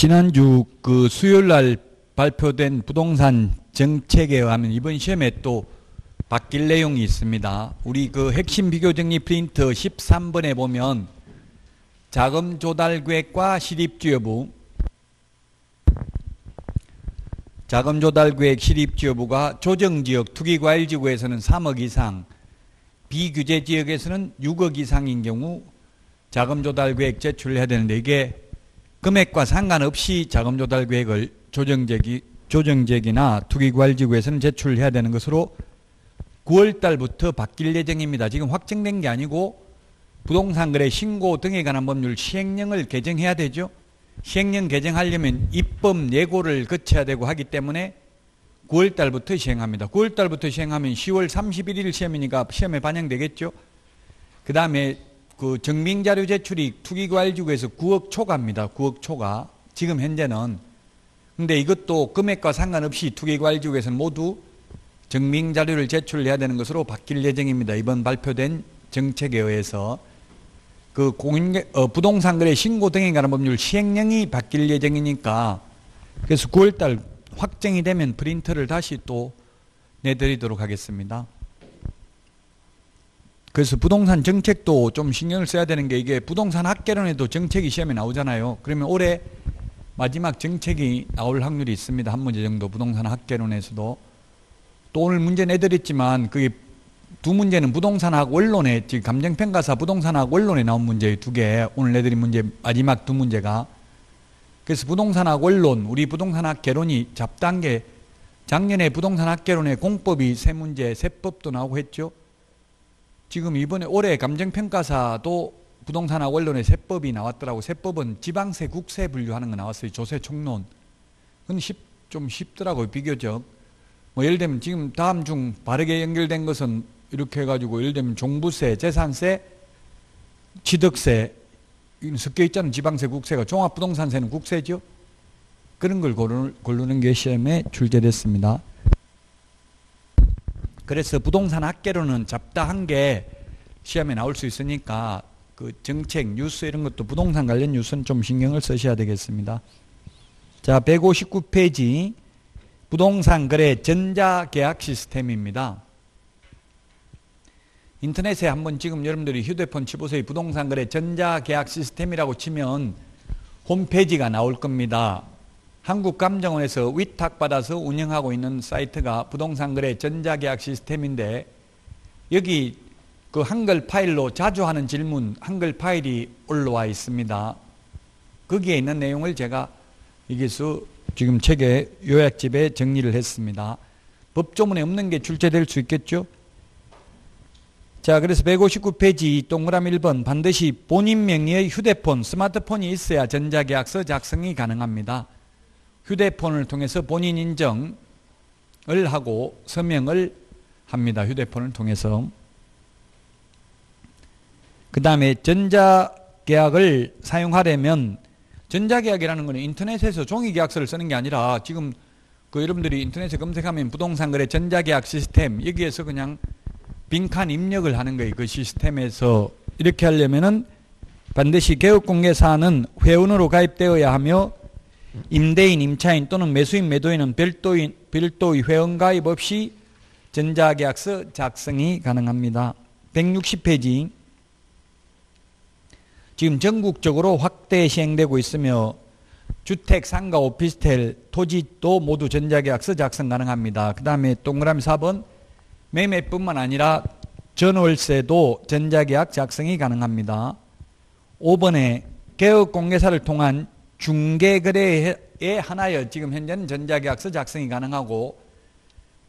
지난주 그 수요일 날 발표된 부동산 정책에 의하면 이번 시험에 또 바뀔 내용이 있습니다. 우리 그 핵심 비교 정리 프린트 13번에 보면 자금 조달 계획과 실입주 여부, 자금 조달 계획 실입주 여부가 조정지역 투기과일지구에서는 3억 이상, 비규제 지역에서는 6억 이상인 경우 자금 조달 계획 제출해야 되는데, 이게 금액과 상관없이 자금 조달 계획을 조정지역이나 투기과일지구에서는 제출해야 되는 것으로 9월 달부터 바뀔 예정입니다. 지금 확정된 게 아니고 부동산 거래 신고 등에 관한 법률 시행령을 개정해야 되죠. 시행령 개정하려면 입법 예고를 거쳐야 되고 하기 때문에 9월 달부터 시행합니다. 9월 달부터 시행하면 10월 31일 시험이니까 시험에 반영되겠죠. 그 다음에 그 증빙자료 제출이 투기과일지구에서 9억 초과입니다. 9억 초과. 지금 현재는. 근데 이것도 금액과 상관없이 투기과일지구에서는 모두 증빙자료를 제출해야 되는 것으로 바뀔 예정입니다. 이번 발표된 정책에 의해서 그 부동산 거래 신고 등에 관한 법률 시행령이 바뀔 예정이니까, 그래서 9월달 확정이 되면 프린트를 다시 또 내드리도록 하겠습니다. 그래서 부동산 정책도 좀 신경을 써야 되는 게, 이게 부동산 학개론에도 정책이 시험에 나오잖아요. 그러면 올해 마지막 정책이 나올 확률이 있습니다. 한 문제 정도 부동산 학개론에서도. 또 오늘 문제 내드렸지만 그게 두 문제는 부동산학 원론에, 지금 감정평가사 부동산학 원론에 나온 문제 두 개, 오늘 내드린 문제 마지막 두 문제가. 그래서 부동산학 원론, 우리 부동산학 개론이 잡단계, 작년에 부동산학 개론에 공법이 세 문제, 세법도 나오고 했죠. 지금 이번에 올해 감정평가사도 부동산학 원론에 세법이 나왔더라고. 세법은 지방세, 국세 분류하는 거 나왔어요. 조세 총론. 그건 좀 쉽더라고요, 비교적. 뭐 예를 들면 지금 다음 중 바르게 연결된 것은 이렇게 해가지고, 예를 들면 종부세, 재산세, 취득세, 섞여 있잖아요. 지방세, 국세가. 종합부동산세는 국세죠. 그런 걸 고르는 게 시험에 출제됐습니다. 그래서 부동산 학개론은 잡다한 게 시험에 나올 수 있으니까 그 정책, 뉴스 이런 것도 부동산 관련 뉴스는 좀 신경을 쓰셔야 되겠습니다. 자, 159페이지. 부동산 거래 전자계약 시스템입니다. 인터넷에 한번 지금 여러분들이 휴대폰 치보세요. 부동산 거래 전자계약 시스템이라고 치면 홈페이지가 나올 겁니다. 한국감정원에서 위탁받아서 운영하고 있는 사이트가 부동산 거래 전자계약 시스템인데, 여기 그 한글 파일로 자주 하는 질문, 한글 파일이 올라와 있습니다. 거기에 있는 내용을 제가 여기서 지금 책의 요약집에 정리를 했습니다. 법조문에 없는 게 출제될 수 있겠죠? 자, 그래서 159페이지 동그라미 1번, 반드시 본인 명의의 휴대폰, 스마트폰이 있어야 전자계약서 작성이 가능합니다. 휴대폰을 통해서 본인 인정을 하고 서명을 합니다. 휴대폰을 통해서. 그 다음에 전자계약을 사용하려면, 전자계약이라는 것은 인터넷에서 종이계약서를 쓰는 게 아니라, 지금 그 여러분들이 인터넷에 검색하면 부동산 거래 전자계약 시스템, 여기에서 그냥 빈칸 입력을 하는 거예요. 그 시스템에서. 이렇게 하려면은 반드시 개업공개사항은 회원으로 가입되어야 하며, 임대인, 임차인 또는 매수인, 매도인은 별도의 회원 가입 없이 전자계약서 작성이 가능합니다. 160페이지. 지금 전국적으로 확대 시행되고 있으며 주택, 상가, 오피스텔, 토지도 모두 전자계약서 작성 가능합니다. 그 다음에 동그라미 4번, 매매뿐만 아니라 전월세도 전자계약 작성이 가능합니다. 5번에 개업공개사를 통한 중개거래에 한하여 지금 현재는 전자계약서 작성이 가능하고,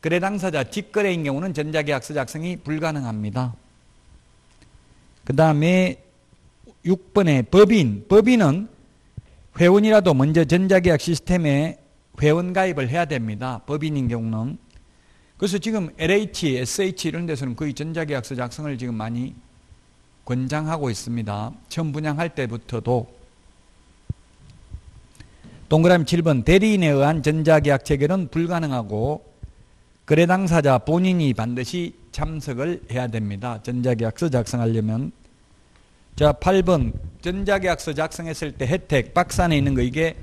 거래 당사자 직거래인 경우는 전자계약서 작성이 불가능합니다. 그 다음에 6번에 법인은 회원이라도 먼저 전자계약 시스템에 회원 가입을 해야 됩니다. 법인인 경우는. 그래서 지금 LH, SH 이런 데서는 거의 전자계약서 작성을 지금 많이 권장하고 있습니다. 처음 분양할 때부터도. 동그라미 7번, 대리인에 의한 전자계약 체결은 불가능하고 거래 당사자 본인이 반드시 참석을 해야 됩니다. 전자계약서 작성하려면. 자, 8번 전자계약서 작성했을 때 혜택, 박스 안에 있는 거, 이게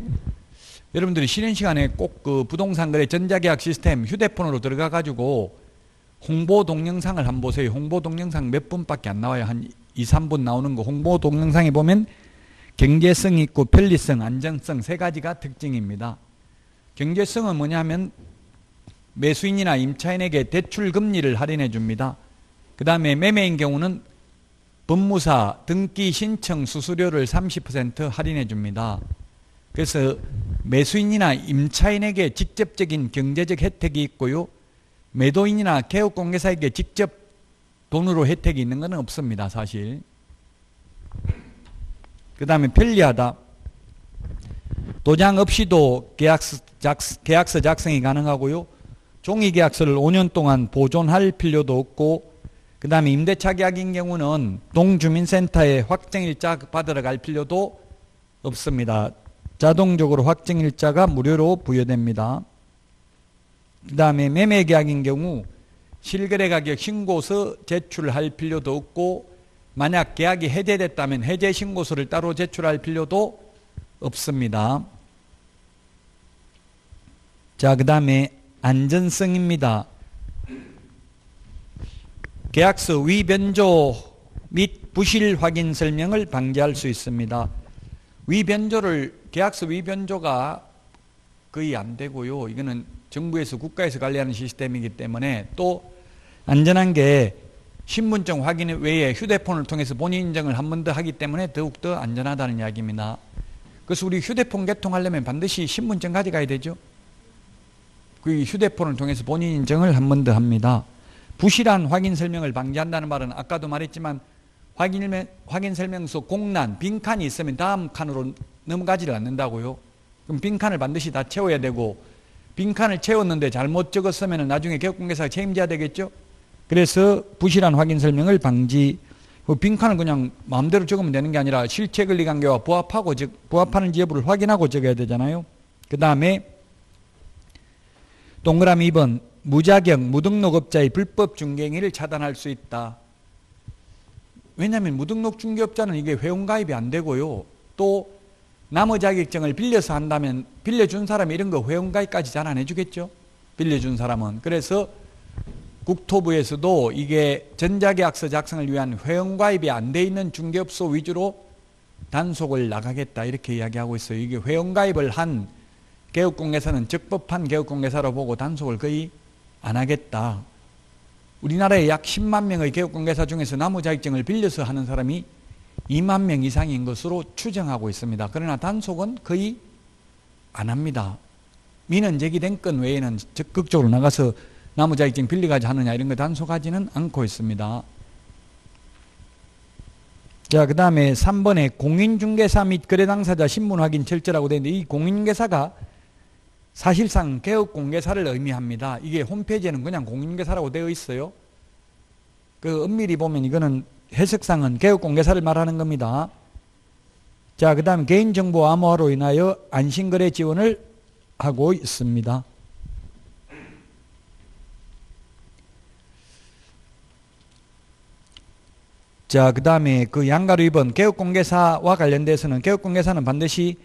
여러분들이 쉬는 시간에 꼭 그 부동산 거래 전자계약 시스템 휴대폰으로 들어가 가지고 홍보 동영상을 한번 보세요. 홍보 동영상 몇 분밖에 안 나와요. 한 2, 3분 나오는 거. 홍보 동영상에 보면 경제성이 있고 편리성, 안정성 세 가지가 특징입니다. 경제성은 뭐냐면 매수인이나 임차인에게 대출 금리를 할인해 줍니다. 그 다음에 매매인 경우는 법무사 등기 신청 수수료를 30% 할인해 줍니다. 그래서 매수인이나 임차인에게 직접적인 경제적 혜택이 있고요. 매도인이나 개업공개사에게 직접 돈으로 혜택이 있는 건 없습니다. 사실. 그 다음에 편리하다. 도장 없이도 계약서 작성이 가능하고요. 종이계약서를 5년 동안 보존할 필요도 없고, 그 다음에 임대차 계약인 경우는 동주민센터에 확정일자 받으러 갈 필요도 없습니다. 자동적으로 확정일자가 무료로 부여됩니다. 그 다음에 매매계약인 경우 실거래가격 신고서 제출할 필요도 없고, 만약 계약이 해제됐다면 해제 신고서를 따로 제출할 필요도 없습니다. 자, 그 다음에 안전성입니다. 계약서 위변조 및 부실 확인 설명을 방지할 수 있습니다. 계약서 위변조가 거의 안 되고요. 이거는 정부에서 국가에서 관리하는 시스템이기 때문에, 또 안전한 게 신분증 확인 외에 휴대폰을 통해서 본인 인증을 한 번 더 하기 때문에 더욱더 안전하다는 이야기입니다. 그래서 우리 휴대폰 개통하려면 반드시 신분증 가져가야 되죠. 그 휴대폰을 통해서 본인 인증을 한 번 더 합니다. 부실한 확인 설명을 방지한다는 말은 아까도 말했지만 확인 설명서 공란, 빈칸이 있으면 다음 칸으로 넘어가지를 않는다고요. 그럼 빈칸을 반드시 다 채워야 되고, 빈칸을 채웠는데 잘못 적었으면 나중에 개업공개사가 책임져야 되겠죠. 그래서 부실한 확인 설명을 방지, 빈칸을 그냥 마음대로 적으면 되는 게 아니라 실체 권리 관계와 부합하는지 여부를 확인하고 적어야 되잖아요. 그 다음에 동그라미 2번, 무자격, 무등록업자의 불법 중개행위를 차단할 수 있다. 왜냐하면 무등록 중개업자는 이게 회원가입이 안 되고요. 또 남의 자격증을 빌려서 한다면 빌려준 사람이 이런 거 회원가입까지 잘 안 해주겠죠. 빌려준 사람은. 그래서 국토부에서도 이게 전자계약서 작성을 위한 회원가입이 안 돼 있는 중개업소 위주로 단속을 나가겠다 이렇게 이야기하고 있어요. 이게 회원가입을 한 개업공개사는 적법한 개업공개사로 보고 단속을 거의 안 하겠다. 우리나라에 약 10만 명의 개업공개사 중에서 나무자격증을 빌려서 하는 사람이 2만 명 이상인 것으로 추정하고 있습니다. 그러나 단속은 거의 안 합니다. 민원 제기된 건 외에는 적극적으로 나가서 나무자격증 빌려가지 하느냐 이런 거 단속하지는 않고 있습니다. 자, 그 다음에 3번에 공인중개사 및 거래당사자 신분 확인 철저라고 되어 있는데, 이 공인중개사가 사실상 개업공개사를 의미합니다. 이게 홈페이지에는 그냥 공인중개사라고 되어 있어요. 그 엄밀히 보면 이거는 해석상은 개업공개사를 말하는 겁니다. 자, 그 다음 개인정보 암호화로 인하여 안심거래 지원을 하고 있습니다. 자, 그 다음에 그 양가로 2번 개업공개사와 관련돼서는 개업공개사는 반드시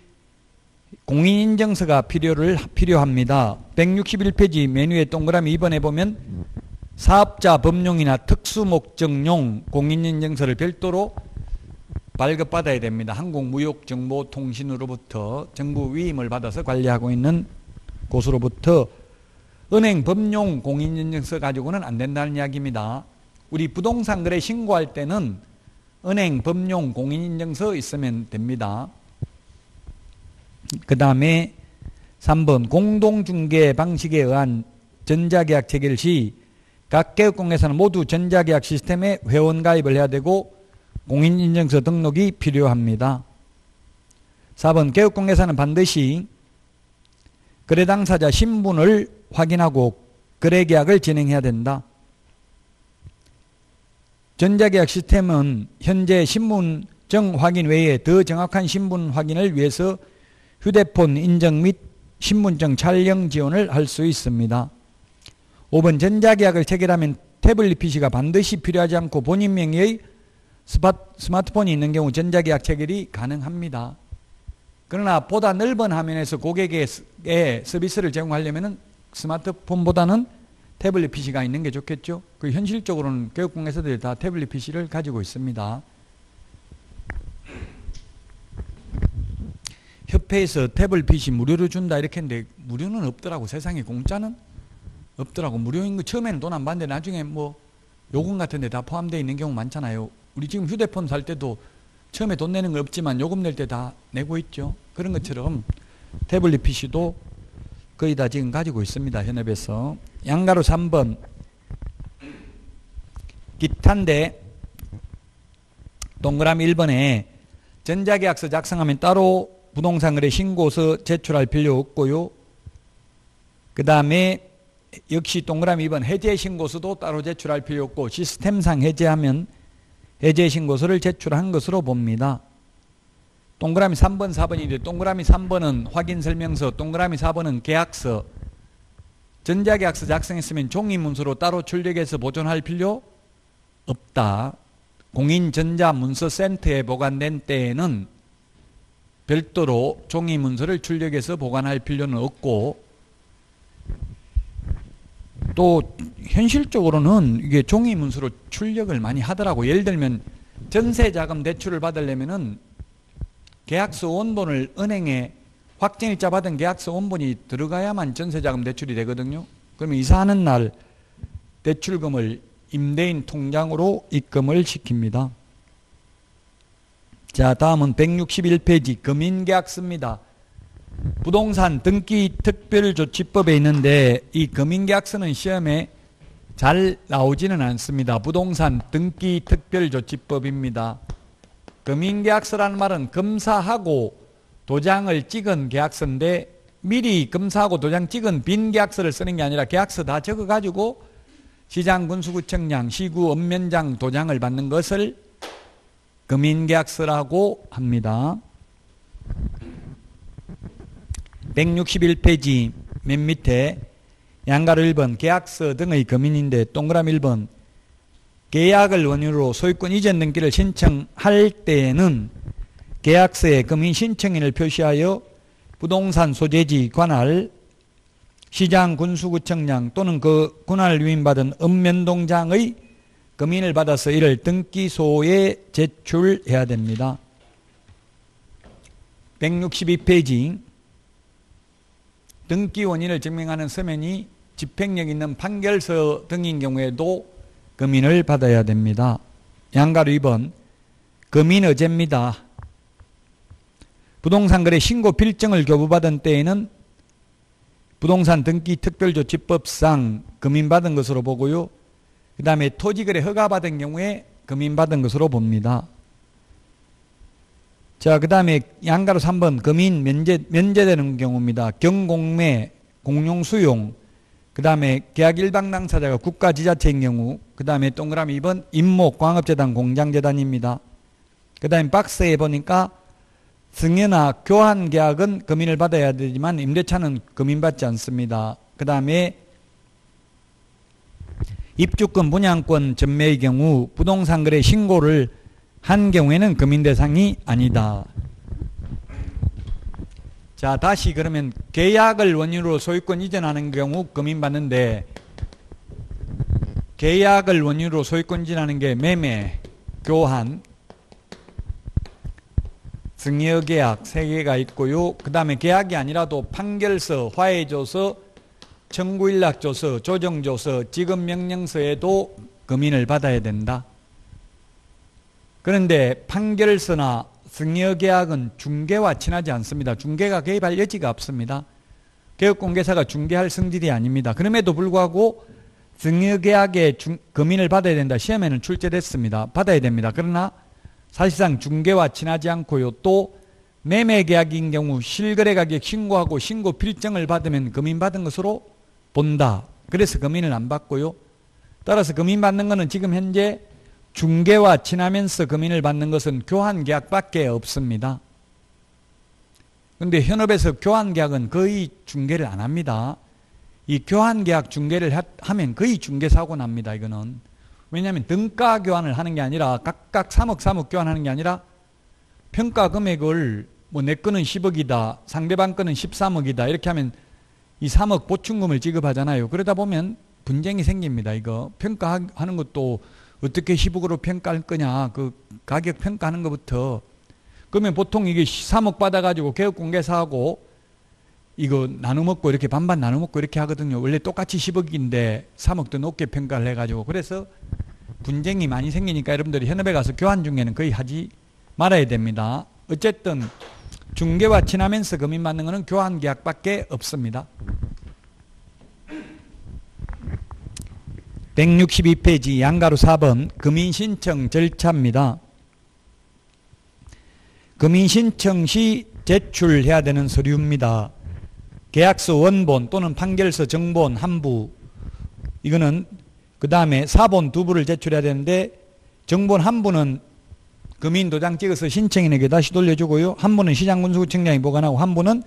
공인인증서가 필요합니다. 161페이지 메뉴의 동그라미 2번에 보면 사업자 법용이나 특수목적용 공인인증서를 별도로 발급받아야 됩니다. 한국무역정보통신으로부터 정부 위임을 받아서 관리하고 있는 곳으로부터. 은행 법용 공인인증서 가지고는 안 된다는 이야기입니다. 우리 부동산 거래 신고할 때는 은행 법용 공인인증서 있으면 됩니다. 그 다음에 3번 공동중개 방식에 의한 전자계약 체결 시 각 개업공개사는 모두 전자계약 시스템에 회원가입을 해야 되고 공인인증서 등록이 필요합니다. 4번 개업공개사는 반드시 거래당사자 신분을 확인하고 거래계약을 진행해야 된다. 전자계약 시스템은 현재 신분증 확인 외에 더 정확한 신분 확인을 위해서 휴대폰 인증 및 신분증 촬영 지원을 할 수 있습니다. 5번 전자계약을 체결하면 태블릿 PC가 반드시 필요하지 않고 본인 명의의 스마트폰이 있는 경우 전자계약 체결이 가능합니다. 그러나 보다 넓은 화면에서 고객에게 서비스를 제공하려면 스마트폰보다는 태블릿 PC가 있는 게 좋겠죠. 그 현실적으로는 교육공에서들 다 태블릿 PC를 가지고 있습니다. 협회에서 태블릿 PC 무료로 준다 이렇게 했는데 무료는 없더라고. 세상에 공짜는 없더라고. 무료인 거 처음에는 돈 안 받는데 나중에 뭐 요금 같은 데 다 포함되어 있는 경우 많잖아요. 우리 지금 휴대폰 살 때도 처음에 돈 내는 거 없지만 요금 낼 때 다 내고 있죠. 그런 것처럼 태블릿 PC도 거의 다 지금 가지고 있습니다. 현업에서. 양가로 3번 기타인데 동그라미 1번에 전자계약서 작성하면 따로 부동산거래 신고서 제출할 필요 없고요. 그 다음에 역시 동그라미 2번 해제신고서도 따로 제출할 필요 없고 시스템상 해제하면 해제신고서를 제출한 것으로 봅니다. 동그라미 3번, 4번인데 동그라미 3번은 확인설명서, 동그라미 4번은 계약서. 전자계약서 작성했으면 종이문서로 따로 출력해서 보존할 필요 없다. 공인전자문서센터에 보관된 때에는 별도로 종이문서를 출력해서 보관할 필요는 없고, 또 현실적으로는 이게 종이문서로 출력을 많이 하더라고. 예를 들면 전세자금 대출을 받으려면은 계약서 원본을 은행에 확정일자 받은 계약서 원본이 들어가야만 전세자금 대출이 되거든요. 그러면 이사하는 날 대출금을 임대인 통장으로 입금을 시킵니다. 자, 다음은 161페이지 금인계약서입니다. 부동산 등기 특별조치법에 있는데 이 금인계약서는 시험에 잘 나오지는 않습니다. 부동산 등기 특별조치법입니다. 금인계약서라는 말은 검사하고 도장을 찍은 계약서인데 미리 검사하고 도장 찍은 빈 계약서를 쓰는 게 아니라 계약서 다 적어가지고 시장, 군수구청장, 시구, 읍면장 도장을 받는 것을 금인계약서라고 합니다. 161페이지 맨 밑에 양가로 1번 계약서 등의 금인인데 동그라미 1번 계약을 원인으로 소유권 이전 등기를 신청할 때에는 계약서에 금인 신청인을 표시하여 부동산 소재지 관할 시장 군수구청장 또는 그 관할 위임받은 읍면동장의 금인을 받아서 이를 등기소에 제출해야 됩니다. 162페이지 등기 원인을 증명하는 서면이 집행력 있는 판결서 등인 경우에도 금인을 받아야 됩니다. 양가로 2번 금인의제입니다. 부동산거래 신고 필증을 교부받은 때에는 부동산 등기 특별조치법상 금인받은 것으로 보고요. 그 다음에 토지거래 허가받은 경우에 금인받은 것으로 봅니다. 자, 그 다음에 양가로 3번 금인 면제되는 경우입니다. 경공매, 공용수용, 그 다음에 계약 일방 당사자가 국가지자체인 경우, 그 다음에 동그라미 2번 임목, 광업재단, 공장재단입니다. 그 다음에 박스에 보니까 승여나 교환 계약은 금인을 받아야 되지만 임대차는 금인받지 않습니다. 그 다음에 입주권, 분양권 전매의 경우 부동산거래 신고를 한 경우에는 금인 대상이 아니다. 자, 다시 그러면 계약을 원인으로 소유권 이전하는 경우 금인받는데 계약을 원인으로 소유권 이전하는 게 매매, 교환, 승여계약 3개가 있고요. 그 다음에 계약이 아니라도 판결서, 화해조서, 청구일락조서, 조정조서, 지급명령서에도 금인을 받아야 된다. 그런데 판결서나 승여계약은 중개와 친하지 않습니다. 중개가 개입할 여지가 없습니다. 개업공개사가 중개할 성질이 아닙니다. 그럼에도 불구하고 승여계약에 금인을 받아야 된다. 시험에는 출제됐습니다. 받아야 됩니다. 그러나 사실상 중개와 친하지 않고요. 또 매매계약인 경우 실거래가격 신고하고 신고 필증을 받으면 금인받은 것으로 본다. 그래서 금인을 안 받고요. 따라서 금인받는 것은 지금 현재 중개와 친하면서 금인을 받는 것은 교환계약밖에 없습니다. 그런데 현업에서 교환계약은 거의 중개를 안 합니다. 이 교환계약 중개를 하면 거의 중개사고 납니다. 이거는. 왜냐하면 등가 교환을 하는 게 아니라 각각 3억 교환하는 게 아니라 평가 금액을 뭐 내 거는 10억이다. 상대방 거는 13억이다. 이렇게 하면 이 3억 보충금을 지급하잖아요. 그러다 보면 분쟁이 생깁니다. 이거 평가하는 것도 어떻게 10억으로 평가할 거냐. 그 가격 평가하는 것부터. 그러면 보통 이게 3억 받아가지고 개업공개사하고 이거 나눠 먹고 이렇게 반반 나눠 먹고 이렇게 하거든요. 원래 똑같이 10억인데 3억 더 높게 평가를 해가지고. 그래서 분쟁이 많이 생기니까 여러분들이 현업에 가서 교환 중개는 거의 하지 말아야 됩니다. 어쨌든 중개와 친하면서 금인 받는 것은 교환 계약밖에 없습니다. 162페이지 양가로 4번 금인 신청 절차입니다. 금인 신청 시 제출해야 되는 서류입니다. 계약서 원본 또는 판결서 정본 한 부, 이거는 그 다음에 사본 두 부를 제출해야 되는데 정본 한 부는 금인 도장 찍어서 신청인에게 다시 돌려주고요. 한 부는 시장군수구청장이 보관하고 한 부는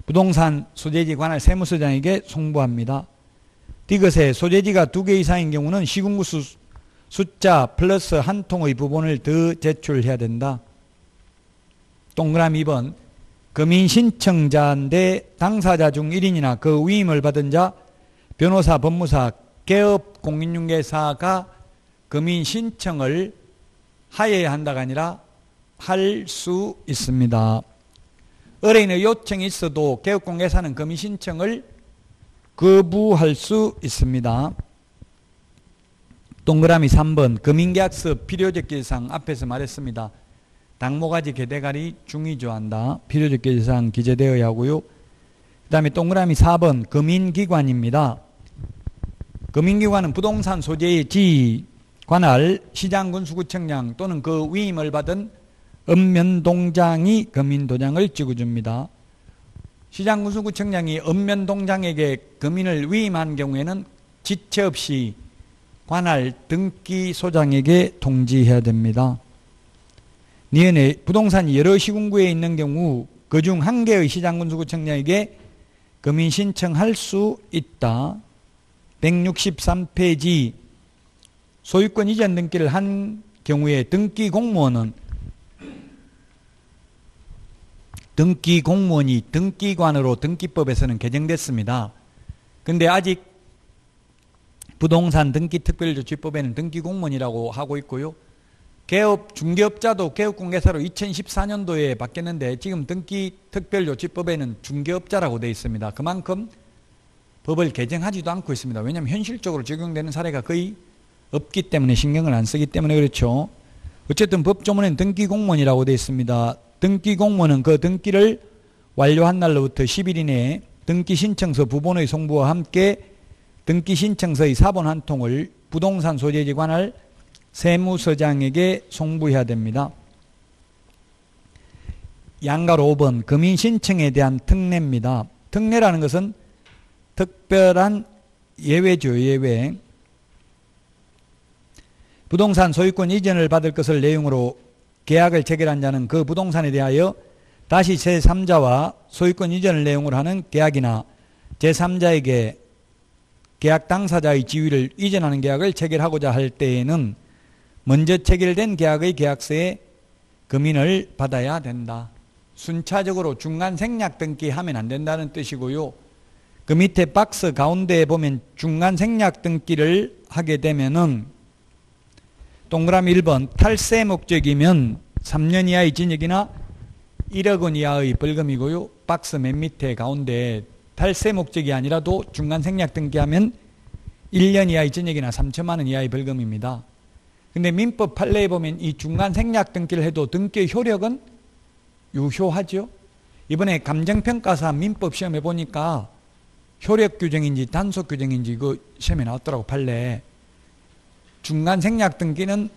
부동산 소재지 관할 세무서장에게 송부합니다. 디귿에 소재지가 2개 이상인 경우는 시군구수 숫자 플러스 한 통의 부분을 더 제출해야 된다. 동그라미 2번 금인 신청자인데 당사자 중 1인이나 그 위임을 받은 자, 변호사, 법무사, 개업 공인중개사가 금인 신청을 하여야 한다가 아니라 할 수 있습니다. 의뢰인의 요청이 있어도 개업공개사는 금인 신청을 거부할 수 있습니다. 동그라미 3번 금인계약서 필요적기사항 앞에서 말했습니다. 당모가지 개대가리 중위조한다. 필요적기사항 기재되어야 하고요. 그 다음에 동그라미 4번 금인기관입니다. 금인기관은 부동산 소재의 지위 관할 시장군수구청장 또는 그 위임을 받은 읍면동장이 금인도장을 찍어줍니다. 시장군수구청장이 읍면동장에게 금인을 위임한 경우에는 지체 없이 관할 등기소장에게 통지해야 됩니다. 니은에 부동산이 여러 시군구에 있는 경우 그중 한 개의 시장군수구청장에게 금인 신청할 수 있다. 163페이지 소유권 이전 등기를 한 경우에 등기 공무원이 등기관으로 등기법에서는 개정됐습니다. 근데 아직 부동산 등기특별조치법에는 등기공무원이라고 하고 있고요. 개업 중개업자도 개업공개사로 2014년도에 바뀌었는데 지금 등기특별조치법에는 중개업자라고 되어 있습니다. 그만큼 법을 개정하지도 않고 있습니다. 왜냐하면 현실적으로 적용되는 사례가 거의 없기 때문에 신경을 안 쓰기 때문에 그렇죠. 어쨌든 법조문에는 등기공무원이라고 되어 있습니다. 등기공무원은 그 등기를 완료한 날로부터 10일 이내에 등기신청서 부본의 송부와 함께 등기신청서의 사본 한 통을 부동산 소재지 관할 세무서장에게 송부해야 됩니다. 양가로 5번 금인신청에 대한 특례입니다. 특례라는 것은 특별한 예외죠. 예외. 부동산 소유권 이전을 받을 것을 내용으로 계약을 체결한 자는 그 부동산에 대하여 다시 제3자와 소유권 이전을 내용으로 하는 계약이나 제3자에게 계약 당사자의 지위를 이전하는 계약을 체결하고자 할 때에는 먼저 체결된 계약의 계약서에 금인을 받아야 된다. 순차적으로 중간 생략 등기하면 안 된다는 뜻이고요. 그 밑에 박스 가운데에 보면 중간 생략 등기를 하게 되면은 동그라미 1번 탈세 목적이면 3년 이하의 징역이나 1억 원 이하의 벌금이고요. 박스 맨 밑에 가운데 탈세 목적이 아니라도 중간 생략 등기하면 1년 이하의 징역이나 3천만 원 이하의 벌금입니다. 근데 민법 판례에 보면 이 중간 생략 등기를 해도 등기의 효력은 유효하죠. 이번에 감정평가사 민법 시험에 보니까 효력 규정인지 단속 규정인지 그 시험에 나왔더라고. 판례에. 중간 생략 등기는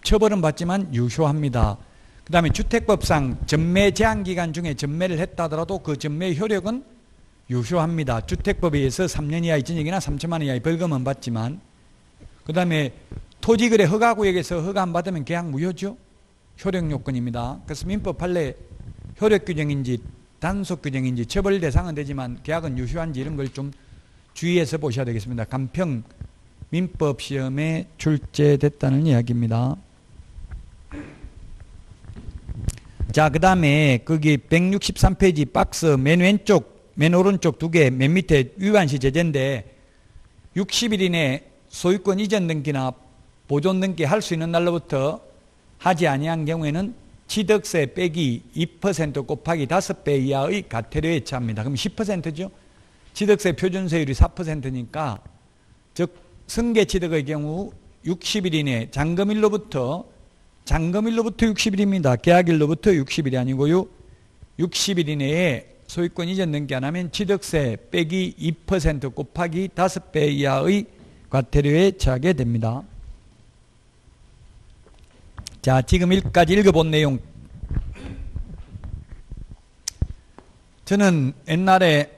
처벌은 받지만 유효합니다. 그 다음에 주택법상 전매 제한기간 중에 전매를 했다 하더라도 그 전매의 효력은 유효합니다. 주택법에 의해서 3년 이하의 징역이나 3천만 원 이하의 벌금은 받지만, 그 다음에 토지거래 허가구역에서 허가 안 받으면 계약 무효죠. 효력 요건입니다. 그래서 민법 판례 효력 규정인지 단속 규정인지 처벌 대상은 되지만 계약은 유효한지 이런 걸 좀 주의해서 보셔야 되겠습니다. 간평 민법 시험에 출제됐다는 이야기입니다. 자, 그 다음에 거기 163페이지 박스 맨 왼쪽, 맨 오른쪽 두 개, 맨 밑에 위반시 제재인데 60일 이내 소유권 이전 등기나 보존 등기 할 수 있는 날로부터 하지 아니한 경우에는 취득세 빼기 2% 곱하기 5배 이하의 과태료에 처합니다. 그럼 10%죠. 취득세 표준세율이 4%니까 즉 승계취득의 경우 60일 이내 잔금일로부터 60일입니다. 계약일로부터 60일이 아니고요. 60일 이내에 소유권 이전 등기 안 하면 취득세 빼기 2% 곱하기 5배 이하의 과태료에 처하게 됩니다. 자, 지금 여기까지 읽어본 내용. 저는 옛날에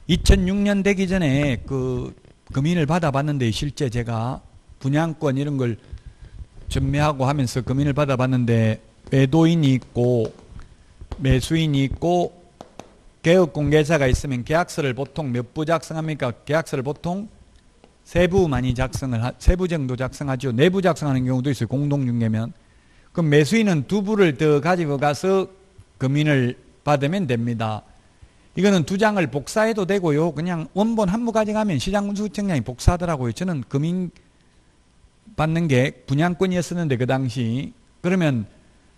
2006년 되기 전에 그 금인을 받아봤는데 실제 제가 분양권 이런 걸 전매하고 하면서 금인을 받아봤는데 매도인이 있고 매수인이 있고 개업공개자가 있으면 계약서를 보통 몇 부 작성합니까? 계약서를 보통 세 부 많이 세 부 정도 작성하죠. 네 부 작성하는 경우도 있어요. 공동중개면. 그럼 매수인은 두 부를 더 가지고 가서 금인을 받으면 됩니다. 이거는 두 장을 복사해도 되고요. 그냥 원본 한 부 가져가면 시장군수구청장이 복사하더라고요. 저는 금인 받는 게 분양권이었었는데 그 당시. 그러면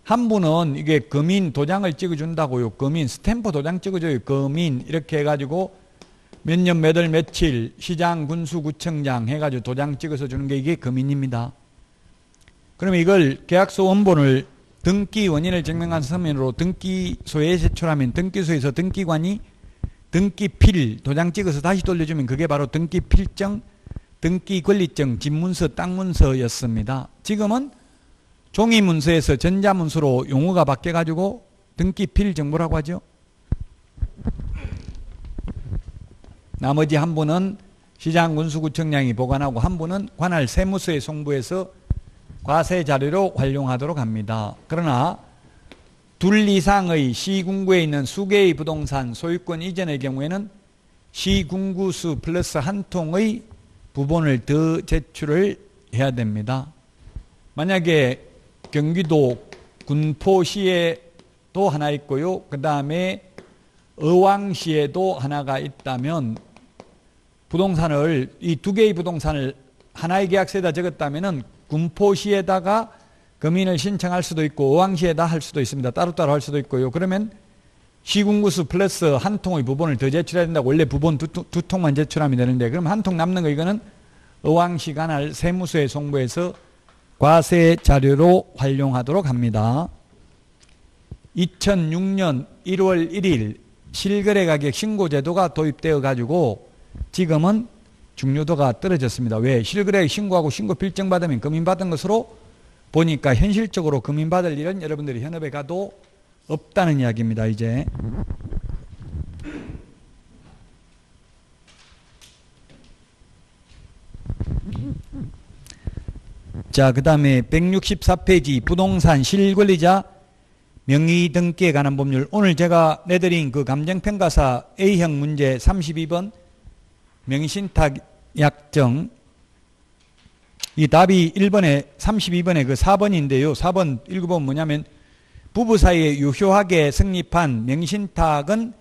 한 분은 이게 금인 도장을 찍어준다고요. 금인 스탬프 도장 찍어줘요. 금인 이렇게 해가지고 몇 년 몇 월 며칠 시장 군수구청장 해가지고 도장 찍어서 주는 게 이게 금인입니다. 그러면 이걸 계약서 원본을 등기 원인을 증명한 서면으로 등기소에 제출하면 등기소에서 등기관이 등기필 도장 찍어서 다시 돌려주면 그게 바로 등기필정, 등기권리증, 집문서, 땅문서였습니다. 지금은 종이문서에서 전자문서로 용어가 바뀌어가지고 등기필정보라고 하죠. 나머지 한 분은 시장군수구청장이 보관하고 한 분은 관할 세무서에 송부해서 과세자료로 활용하도록 합니다. 그러나 둘 이상의 시군구에 있는 수개의 부동산 소유권 이전의 경우에는 시군구수 플러스 한 통의 부본을 더 제출을 해야 됩니다. 만약에 경기도 군포시에도 하나 있고요. 그 다음에 의왕시에도 하나가 있다면 부동산을 이 두 개의 부동산을 하나의 계약서에다 적었다면은 군포시에다가 금인을 신청할 수도 있고 의왕시에다 할 수도 있습니다. 따로따로 할 수도 있고요. 그러면 시군구수 플러스 한 통의 부본을 더 제출해야 된다고. 원래 부본 두 통만 제출하면 되는데 그럼 한 통 남는 거 이거는 의왕시 관할 세무서에 송부해서 과세 자료로 활용하도록 합니다. 2006년 1월 1일 실거래가격 신고제도가 도입되어 가지고 지금은 중요도가 떨어졌습니다. 왜? 실거래 신고하고 신고 필정 받으면 금인받은 것으로 보니까 현실적으로 금인받을 일은 여러분들이 현업에 가도 없다는 이야기입니다. 이제 자, 그 다음에 164페이지 부동산 실권리자 명의 등기에 관한 법률. 오늘 제가 내드린 그 감정평가사 A형 문제 32번 명의신탁 약정, 이 답이 1번에 32번에 그 4번인데요. 4번 읽어보면 뭐냐면 부부 사이에 유효하게 성립한 명의신탁은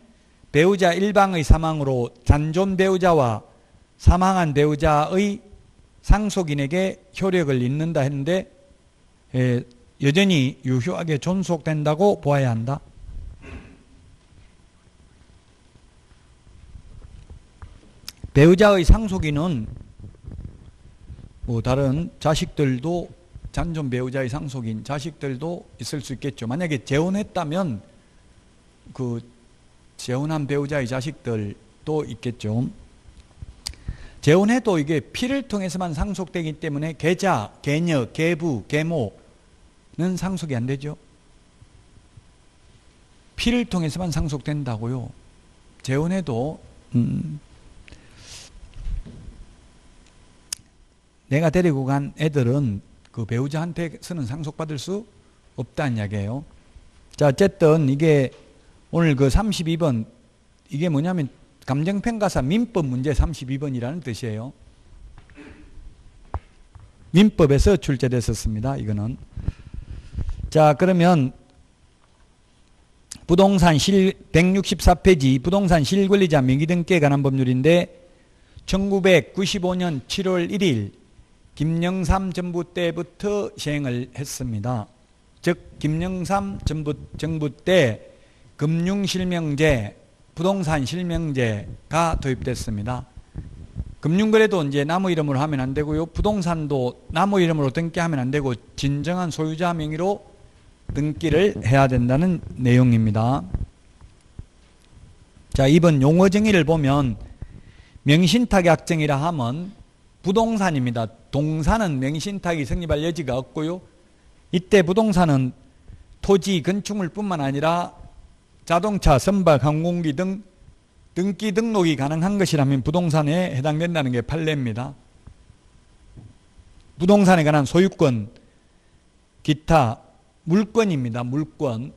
배우자 일방의 사망으로 잔존 배우자와 사망한 배우자의 상속인에게 효력을 잇는다 했는데 여전히 유효하게 존속된다고 보아야 한다. 배우자의 상속인은 뭐 다른 자식들도 잔존 배우자의 상속인 자식들도 있을 수 있겠죠. 만약에 재혼했다면 그 재혼한 배우자의 자식들도 있겠죠. 재혼해도 이게 피를 통해서만 상속되기 때문에 계자, 계녀, 계부, 계모는 상속이 안 되죠. 피를 통해서만 상속된다고요. 재혼해도 내가 데리고 간 애들은 그 배우자한테서는 상속받을 수 없다는 이야기예요. 자, 어쨌든 이게 오늘 그 32번 이게 뭐냐면 감정평가사 민법 문제 32번이라는 뜻이에요. 민법에서 출제됐었습니다. 이거는. 자, 그러면 부동산 164페이지 부동산 실권리자 명의등기에 관한 법률인데 1995년 7월 1일 김영삼 정부 때부터 시행을 했습니다. 즉 김영삼 정부 때 금융실명제, 부동산 실명제가 도입됐습니다. 금융거래도 이제 나무 이름으로 하면 안 되고요. 부동산도 나무 이름으로 등기하면 안 되고 진정한 소유자 명의로 등기를 해야 된다는 내용입니다. 자, 이번 용어 정의를 보면 명신탁 약정이라 하면 부동산입니다. 동산은 명신탁이 성립할 여지가 없고요. 이때 부동산은 토지, 건축물 뿐만 아니라 자동차, 선박, 항공기 등 등기 등록이 가능한 것이라면 부동산에 해당된다는 게 판례입니다. 부동산에 관한 소유권, 기타, 물권입니다. 물권.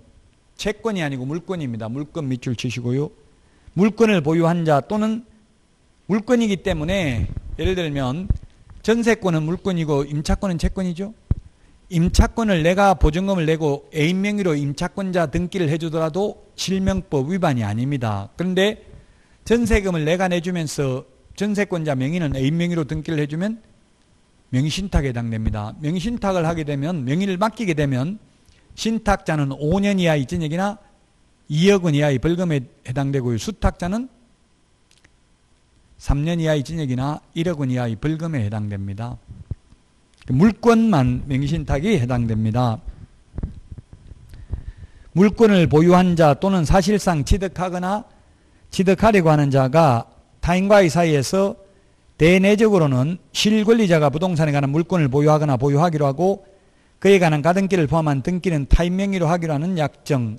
채권이 아니고 물권입니다. 물권 밑줄 치시고요. 물권을 보유한 자 또는 물권이기 때문에 예를 들면 전세권은 물권이고 임차권은 채권이죠. 임차권을 내가 보증금을 내고 애인 명의로 임차권자 등기를 해주더라도 실명법 위반이 아닙니다. 그런데 전세금을 내가 내주면서 전세권자 명의는 애인 명의로 등기를 해주면 명의신탁에 해당됩니다. 명의신탁을 하게 되면 명의를 맡기게 되면 신탁자는 5년 이하의 징역이나 2억 원 이하의 벌금에 해당되고요. 수탁자는 3년 이하의 징역이나 1억 원 이하의 벌금에 해당됩니다. 물권만 명의신탁이 해당됩니다. 물권을 보유한 자 또는 사실상 취득하거나 취득하려고 하는 자가 타인과의 사이에서 대내적으로는 실권리자가 부동산에 관한 물권을 보유하거나 보유하기로 하고 그에 관한 가등기를 포함한 등기는 타인 명의로 하기로 하는 약정,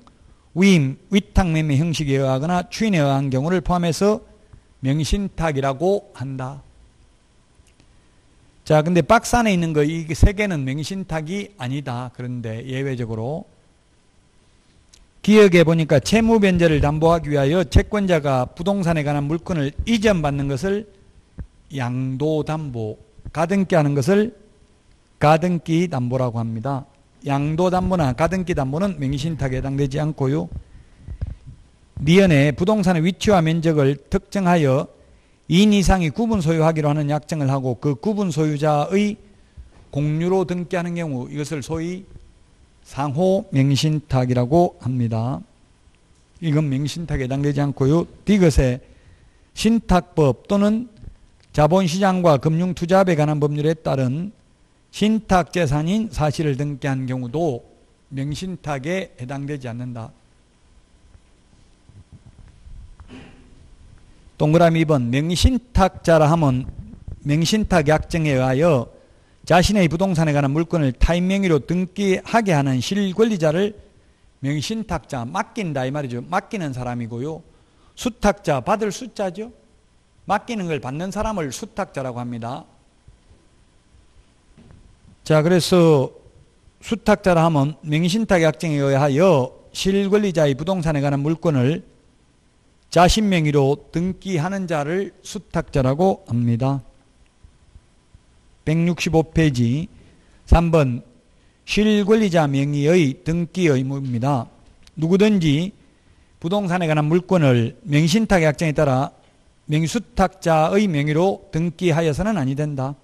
위임, 위탁매매 형식에 의하거나 추인에 의한 경우를 포함해서 명의신탁이라고 한다. 자, 근데 박스 안에 있는 거 이 세 개는 명의신탁이 아니다. 그런데 예외적으로 기억해 보니까 채무변제를 담보하기 위하여 채권자가 부동산에 관한 물건을 이전받는 것을 양도담보, 가등기하는 것을 가등기담보라고 합니다. 양도담보나 가등기담보는 명의신탁에 해당되지 않고요. 니은에 부동산의 위치와 면적을 특정하여 2인 이상이 구분 소유하기로 하는 약정을 하고 그 구분 소유자의 공유로 등기하는 경우 이것을 소위 상호 명의신탁이라고 합니다. 이건 명의신탁에 해당되지 않고요. 디귿의 신탁법 또는 자본시장과 금융투자업에 관한 법률에 따른 신탁재산인 사실을 등기한 경우도 명의신탁에 해당되지 않는다. 동그라미 2번 명의신탁자라 하면 명의신탁 약정에 의하여 자신의 부동산에 관한 물건을 타인 명의로 등기하게 하는 실권리자를 명의신탁자, 맡긴다 이 말이죠. 맡기는 사람이고요. 수탁자, 받을 수자죠. 맡기는 걸 받는 사람을 수탁자라고 합니다. 자, 그래서 수탁자라 하면 명의신탁 약정에 의하여 실권리자의 부동산에 관한 물건을 자신 명의로 등기하는 자를 수탁자라고 합니다. 165페이지 3번 실권리자 명의의 등기 의무입니다. 누구든지 부동산에 관한 물건을 명의신탁 약정에 따라 명의수탁자의 명의로 등기하여서는 아니 된다.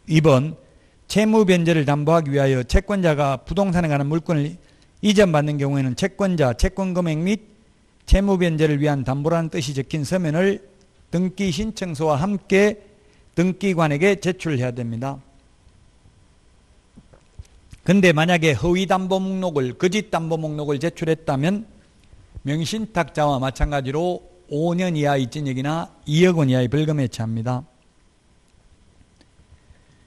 2번 채무변제를 담보하기 위하여 채권자가 부동산에 관한 물건을 이전받는 경우에는 채권자, 채권금액 및 채무변제를 위한 담보라는 뜻이 적힌 서면을 등기신청서와 함께 등기관에게 제출해야 됩니다. 근데 만약에 허위담보 목록을, 거짓담보 목록을 제출했다면 명의신탁자와 마찬가지로 5년 이하의 징역이나 2억 원 이하의 벌금에 처합니다.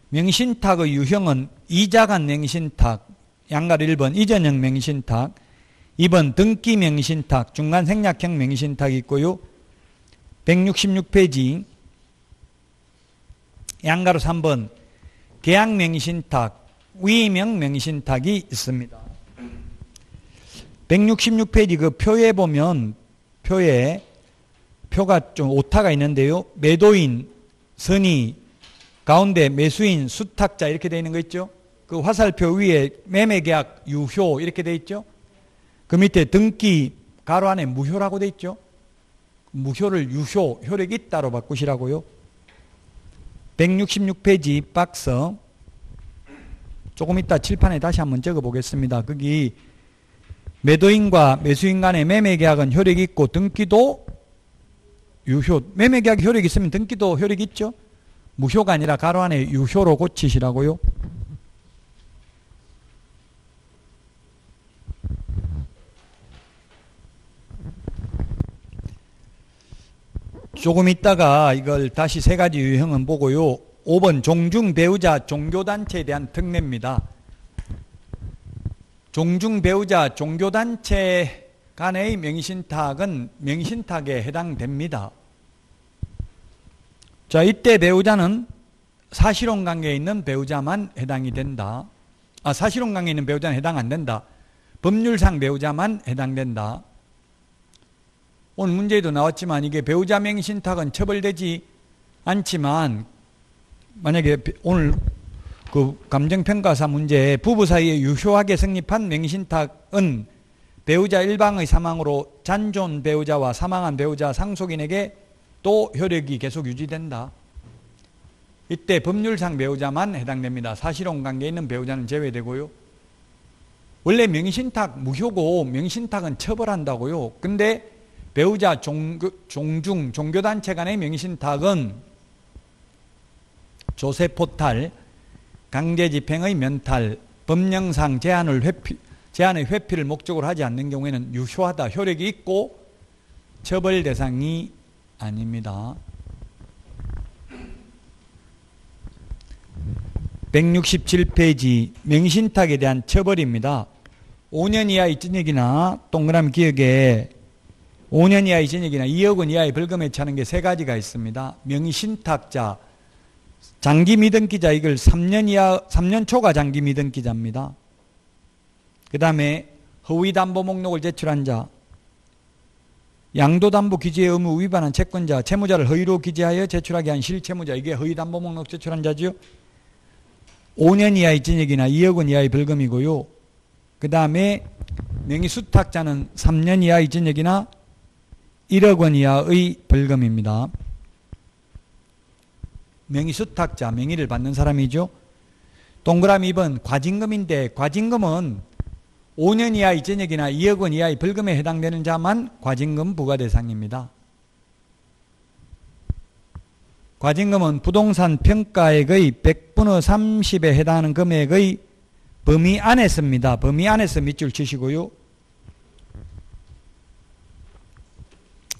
명의신탁의 유형은 이자간 명의신탁, 양가로 1번 이전형 명의신탁, 2번 등기 명의신탁, 중간 생략형 명의신탁이 있고요. 166페이지 양가로 3번 계약 명의신탁, 위임형 명의신탁이 있습니다. 166페이지 그 표에 보면 표가 좀 오타가 있는데요. 매도인, 선의, 가운데 매수인, 수탁자 이렇게 되어 있는 거 있죠. 그 화살표 위에 매매계약 유효 이렇게 돼 있죠. 그 밑에 등기 가로 안에 무효라고 돼 있죠. 무효를 유효, 효력 있다로 바꾸시라고요. 166페이지 박스 조금 이따 칠판에 다시 한번 적어 보겠습니다. 거기 매도인과 매수인 간의 매매계약은 효력이 있고 등기도 유효. 매매계약이 효력이 있으면 등기도 효력이 있죠. 무효가 아니라 가로 안에 유효로 고치시라고요. 조금 있다가 이걸 다시 세 가지 유형은 보고요. 5번 종중 배우자 종교단체에 대한 특례입니다. 종중 배우자 종교단체 간의 명의신탁은 명의신탁에 해당됩니다. 자, 이때 배우자는 사실혼 관계에 있는 배우자만 해당이 된다. 사실혼 관계에 있는 배우자는 해당 안 된다. 법률상 배우자만 해당된다. 오늘 문제에도 나왔지만 이게 배우자 명의신탁은 처벌되지 않지만 만약에 오늘 그 감정평가사 문제에 부부 사이에 유효하게 성립한 명의신탁은 배우자 일방의 사망으로 잔존 배우자와 사망한 배우자 상속인에게 또 효력이 계속 유지된다. 이때 법률상 배우자만 해당됩니다. 사실혼 관계에 있는 배우자는 제외되고요. 원래 명의신탁 무효고 명의신탁은 처벌한다고요. 근데 배우자 종중 종교단체 간의 명의신탁은 조세포탈, 강제집행의 면탈, 법령상 제한의 회피를 목적으로 하지 않는 경우에는 유효하다, 효력이 있고 처벌 대상이 아닙니다. 167페이지 명의신탁에 대한 처벌입니다. 5년 이하 이전액이나 동그라미 기억에 5년 이하의 전액이나 2억 원 이하의 벌금에 차는 게 세 가지가 있습니다. 명의신탁자, 장기 미등기자 이걸 3년 초과 장기 미등기자입니다. 그 다음에 허위담보 목록을 제출한 자, 양도담보 기재의 의무 위반한 채권자, 채무자를 허위로 기재하여 제출하게 한 실채무자, 이게 허위담보 목록 제출한 자죠. 5년 이하의 전액이나 2억 원 이하의 벌금이고요. 그 다음에 명의수탁자는 3년 이하의 전액이나 1억 원 이하의 벌금입니다. 명의수탁자, 명의를 받는 사람이죠. 동그라미 2번 과징금인데 과징금은 5년 이하의 전액이나 2억 원 이하의 벌금에 해당되는 자만 과징금 부과 대상입니다. 과징금은 부동산 평가액의 100분의 30에 해당하는 금액의 범위 안에 씁니다. 범위 안에서 밑줄 치시고요.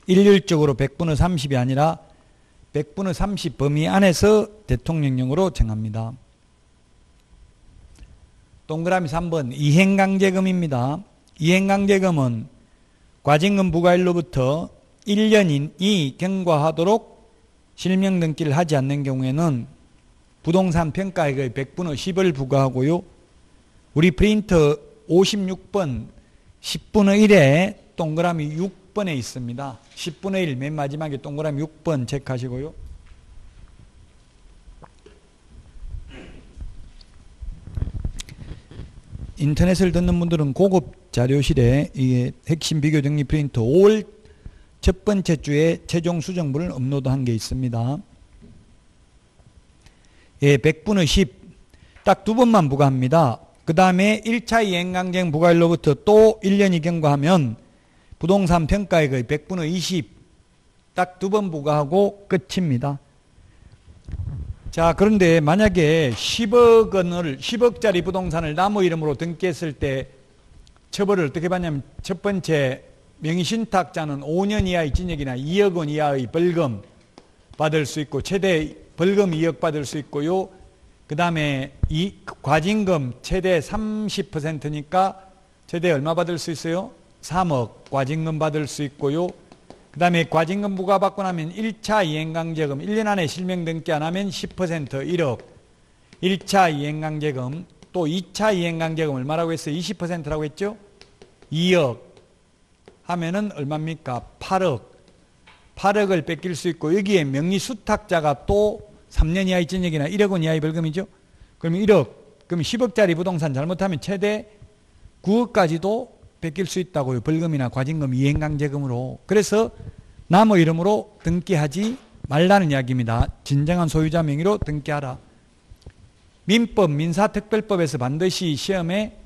일률적으로 100분의 30이 아니라 100분의 30 범위 안에서 대통령령으로 정합니다. 동그라미 3번 이행강제금입니다. 이행강제금은 과징금 부과일로부터 1년이 경과하도록 실명 등기를 하지 않는 경우에는 부동산 평가액의 100분의 10을 부과하고요. 우리 프린터 56번 10분의 1에 동그라미 6번에 있습니다. 10분의 1 맨 마지막에 동그라미 6번 체크하시고요. 인터넷을 듣는 분들은 고급 자료실에 이게 핵심 비교 정리 프린터 5월 첫 번째 주에 최종 수정본을 업로드한 게 있습니다. 예, 100분의 10 딱 두 번만 부과합니다. 그 다음에 1차 이행강제금 부과일로부터 또 1년이 경과하면 부동산 평가액의 100분의 20 딱 두 번 부과하고 끝입니다. 자, 그런데 만약에 10억짜리 부동산을 나무 이름으로 등기했을 때 처벌을 어떻게 받냐면 첫 번째 명의신탁자는 5년 이하의 징역이나 2억 원 이하의 벌금 받을 수 있고 최대 벌금 2억 받을 수 있고요. 그 다음에 이 과징금 최대 30%니까 최대 얼마 받을 수 있어요? 3억 과징금 받을 수 있고요. 그 다음에 과징금 부과받고 나면 1차 이행강제금 1년 안에 실명 등기 안 하면 10% 1억 1차 이행강제금 또 2차 이행강제금 얼마라고 했어요? 20%라고 했죠? 2억 하면은 얼마입니까? 8억 8억을 뺏길 수 있고 여기에 명의수탁자가 또 3년 이하의 징역이나 1억 원 이하의 벌금이죠? 그러면 1억 그럼 10억짜리 부동산 잘못하면 최대 9억까지도 뺏길 수 있다고요. 벌금이나 과징금, 이행강제금으로. 그래서 남의 이름으로 등기하지 말라는 이야기입니다. 진정한 소유자 명의로 등기하라. 민법, 민사특별법에서 반드시 시험에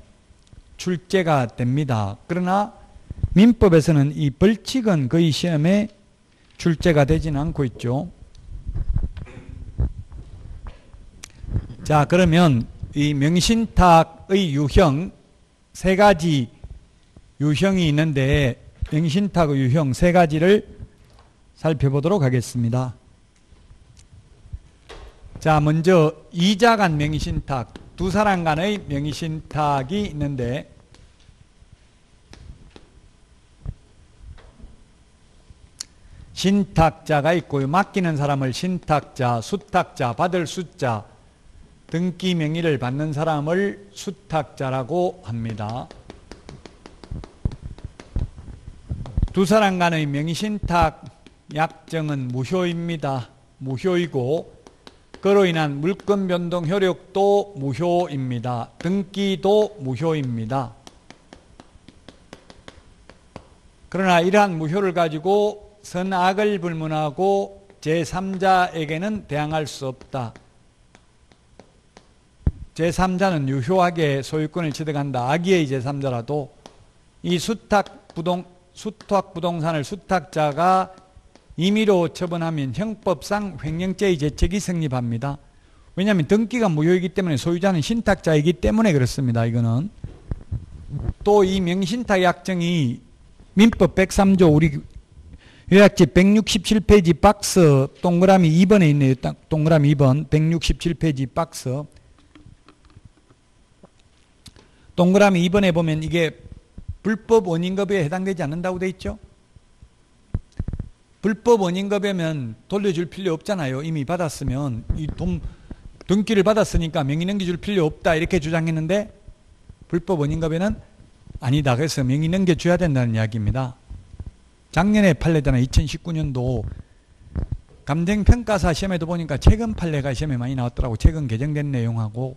출제가 됩니다. 그러나 민법에서는 이 벌칙은 거의 시험에 출제가 되지는 않고 있죠. 자, 그러면 이 명신탁의 유형, 세 가지 유형이 있는데 명신탁의 유형 세 가지를 살펴보도록 하겠습니다. 자, 먼저 이자 간 명의신탁, 두 사람 간의 명의신탁이 있는데 신탁자가 있고요. 맡기는 사람을 신탁자, 수탁자, 받을 수자, 등기 명의를 받는 사람을 수탁자라고 합니다. 두 사람 간의 명의신탁 약정은 무효입니다. 무효이고 그로 인한 물권 변동 효력도 무효입니다. 등기도 무효입니다. 그러나 이러한 무효를 가지고 선악을 불문하고 제3자에게는 대항할 수 없다. 제3자는 유효하게 소유권을 취득한다. 악의의 제3자라도 이 수탁부동산을 수탁자가 임의로 처분하면 형법상 횡령죄의 죄책이 성립합니다. 왜냐하면 등기가 무효이기 때문에 소유자는 신탁자이기 때문에 그렇습니다. 이거는 또 이 명신탁 약정이 민법 103조 우리 요약집 167페이지 박스 동그라미 2번에 있네요. 동그라미 2번 167페이지 박스 동그라미 2번에 보면 이게 불법 원인급여에 해당되지 않는다고 돼 있죠. 불법 원인급여면 돌려줄 필요 없잖아요. 이미 받았으면 이 등기를 받았으니까 명의 넘겨줄 필요 없다 이렇게 주장했는데 불법 원인급여는 아니다. 그래서 명의 넘겨줘야 된다는 이야기입니다. 작년에 판례잖아요. 2019년도 감정평가사 시험에도 보니까 최근 판례가 시험에 많이 나왔더라고. 최근 개정된 내용하고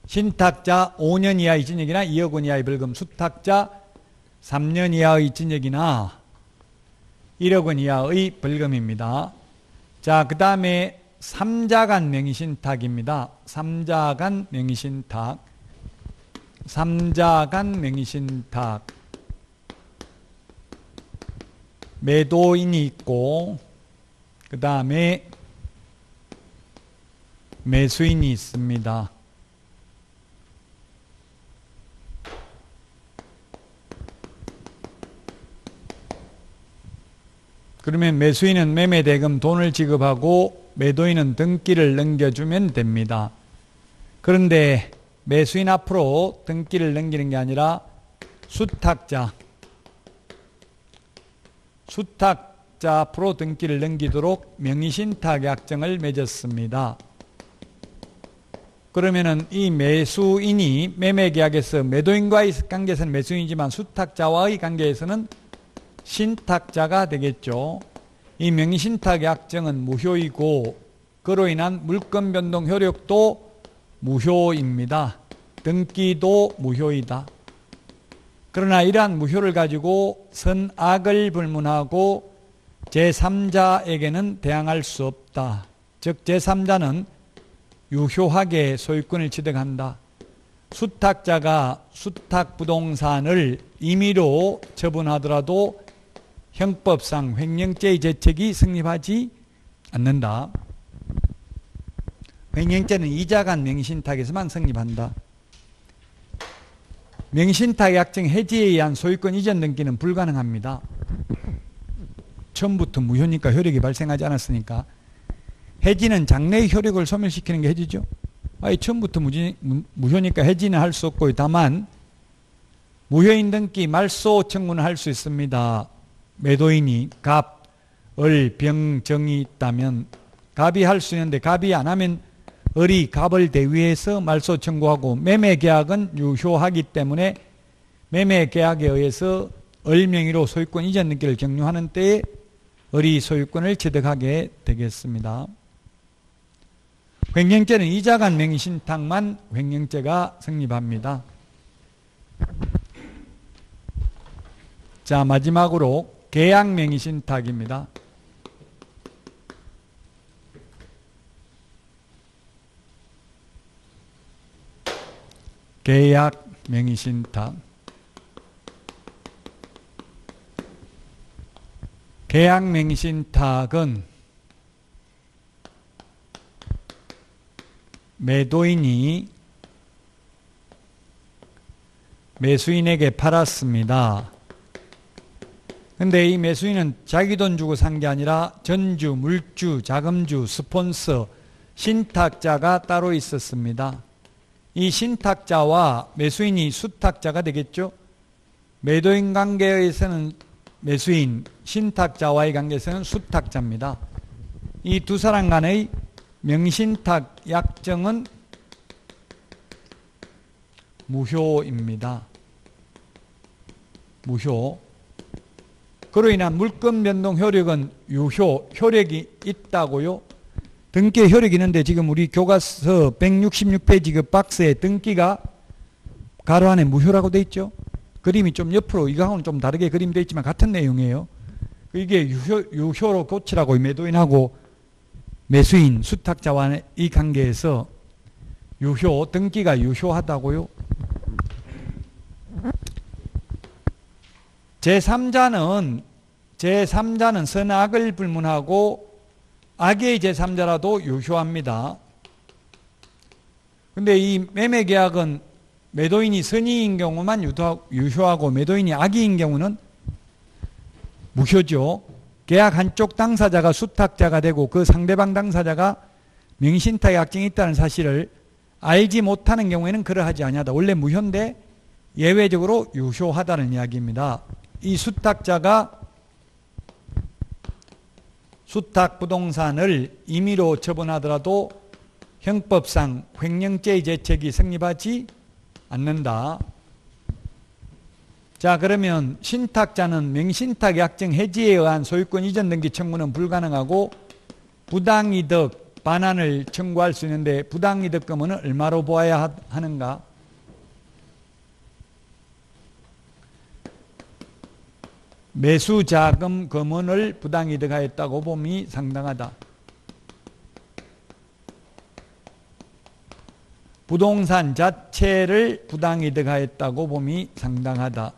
신탁자 5년 이하의 징역이나 2억 원 이하의 벌금, 수탁자 3년 이하의 징역이나 1억 원 이하의 벌금입니다. 자, 그 다음에 3자간 명의신탁입니다. 3자간 명의신탁. 3자간 명의신탁. 매도인이 있고, 그 다음에 매수인이 있습니다. 그러면 매수인은 매매대금 돈을 지급하고 매도인은 등기를 넘겨주면 됩니다. 그런데 매수인 앞으로 등기를 넘기는 게 아니라 수탁자 앞으로 등기를 넘기도록 명의신탁 약정을 맺었습니다. 그러면은 이 매수인이 매매계약에서 매도인과의 관계에서는 매수인이지만 수탁자와의 관계에서는 신탁자가 되겠죠. 이 명의신탁 약정은 무효이고 그로 인한 물권 변동 효력도 무효입니다. 등기도 무효이다. 그러나 이러한 무효를 가지고 선악을 불문하고 제3자에게는 대항할 수 없다. 즉 제3자는 유효하게 소유권을 취득한다. 수탁자가 수탁부동산을 임의로 처분하더라도 형법상 횡령죄의 죄책이 성립하지 않는다. 횡령죄는 이자간 명의신탁에서만 성립한다. 명의신탁 약정 해지에 의한 소유권 이전 등기는 불가능합니다. 처음부터 무효니까 효력이 발생하지 않았으니까. 해지는 장래의 효력을 소멸시키는 게 해지죠. 아예 처음부터 무효니까 해지는 할 수 없고, 다만 무효인 등기 말소 청구는 할 수 있습니다. 매도인이 갑, 을, 병, 정이 있다면 갑이 할 수 있는데 갑이 안 하면 을이 갑을 대위해서 말소 청구하고, 매매계약은 유효하기 때문에 매매계약에 의해서 을 명의로 소유권 이전 등기를 격려하는 때에 을이 소유권을 취득하게 되겠습니다. 횡령죄는 이자 간 명의신탁만 횡령죄가 성립합니다. 자, 마지막으로 계약 명의신탁입니다. 계약 명의신탁. 계약 명의신탁은 매도인이 매수인에게 팔았습니다. 근데 이 매수인은 자기 돈 주고 산 게 아니라 전주, 물주, 자금주, 스폰서, 신탁자가 따로 있었습니다. 이 신탁자와 매수인이 수탁자가 되겠죠. 매도인 관계에서는 매수인, 신탁자와의 관계에서는 수탁자입니다. 이 두 사람 간의 명신탁 약정은 무효입니다. 무효. 그로 인한 물권 변동 효력은 유효, 효력이 있다고요. 등기에 효력이 있는데 지금 우리 교과서 166페이지 그 박스에 등기가 가로 안에 무효라고 돼 있죠. 그림이 좀 옆으로 이거하고는 좀 다르게 그림되어 있지만 같은 내용이에요. 이게 유효로 고치라고 매도인하고 매수인, 수탁자와의 이 관계에서 유효, 등기가 유효하다고요. 제3자는 선악을 불문하고 악의 제3자라도 유효합니다. 근데 이 매매계약은 매도인이 선의인 경우만 유효하고 매도인이 악의인 경우는 무효죠. 계약 한쪽 당사자가 수탁자가 되고 그 상대방 당사자가 명의신탁의 약정이 있다는 사실을 알지 못하는 경우에는 그러하지 아니하다. 원래 무효인데 예외적으로 유효하다는 이야기입니다. 이 수탁자가 수탁 부동산을 임의로 처분하더라도 형법상 횡령죄의 죄책이 성립하지 않는다. 자, 그러면 신탁자는 명신탁 약정 해지에 의한 소유권 이전 등기 청구는 불가능하고 부당이득 반환을 청구할 수 있는데 부당이득 금은 얼마로 보아야 하는가? 매수자금 금원을 부당이득하였다고 봄이 상당하다. 부동산 자체를 부당이득하였다고 봄이 상당하다.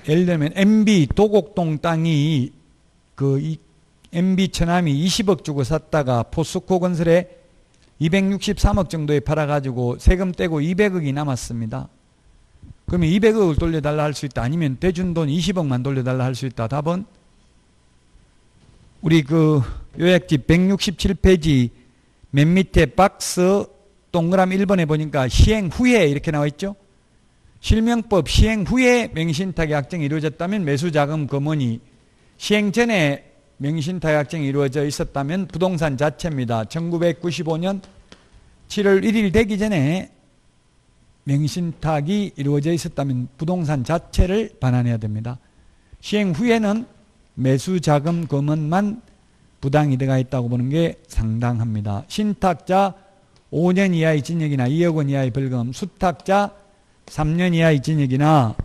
예를 들면 MB 도곡동 땅이 MB 처남이 20억 주고 샀다가 포스코 건설에 263억 정도에 팔아가지고 세금 떼고 200억이 남았습니다. 그러면 200억을 돌려달라 할 수 있다. 아니면 대준 돈 20억만 돌려달라 할 수 있다. 답은 우리 요약집 167페이지 맨 밑에 박스 동그라미 1번에 보니까 시행 후에 이렇게 나와 있죠. 실명법 시행 후에 명의신탁의 약정이 이루어졌다면 매수자금 금원이, 시행 전에 명의신탁의 약정이 이루어져 있었다면 부동산 자체입니다. 1995년 7월 1일 되기 전에 명의신탁이 이루어져 있었다면 부동산 자체를 반환해야 됩니다. 시행 후에는 매수자금 금원만 부당이득가 있다고 보는 게 상당합니다. 신탁자 5년 이하의 징역이나 2억 원 이하의 벌금, 수탁자 3년 이하의 징역이나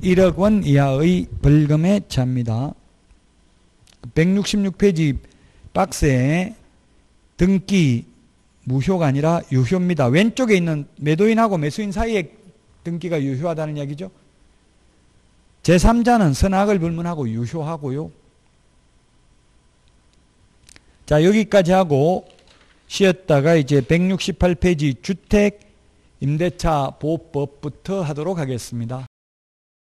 1억 원 이하의 벌금에 처합니다. 166페이지 박스에 등기 무효가 아니라 유효입니다. 왼쪽에 있는 매도인하고 매수인 사이의 등기가 유효하다는 이야기죠. 제3자는 선악을 불문하고 유효하고요. 자, 여기까지 하고 쉬었다가 이제 168페이지 주택 임대차 보호법부터 하도록 하겠습니다.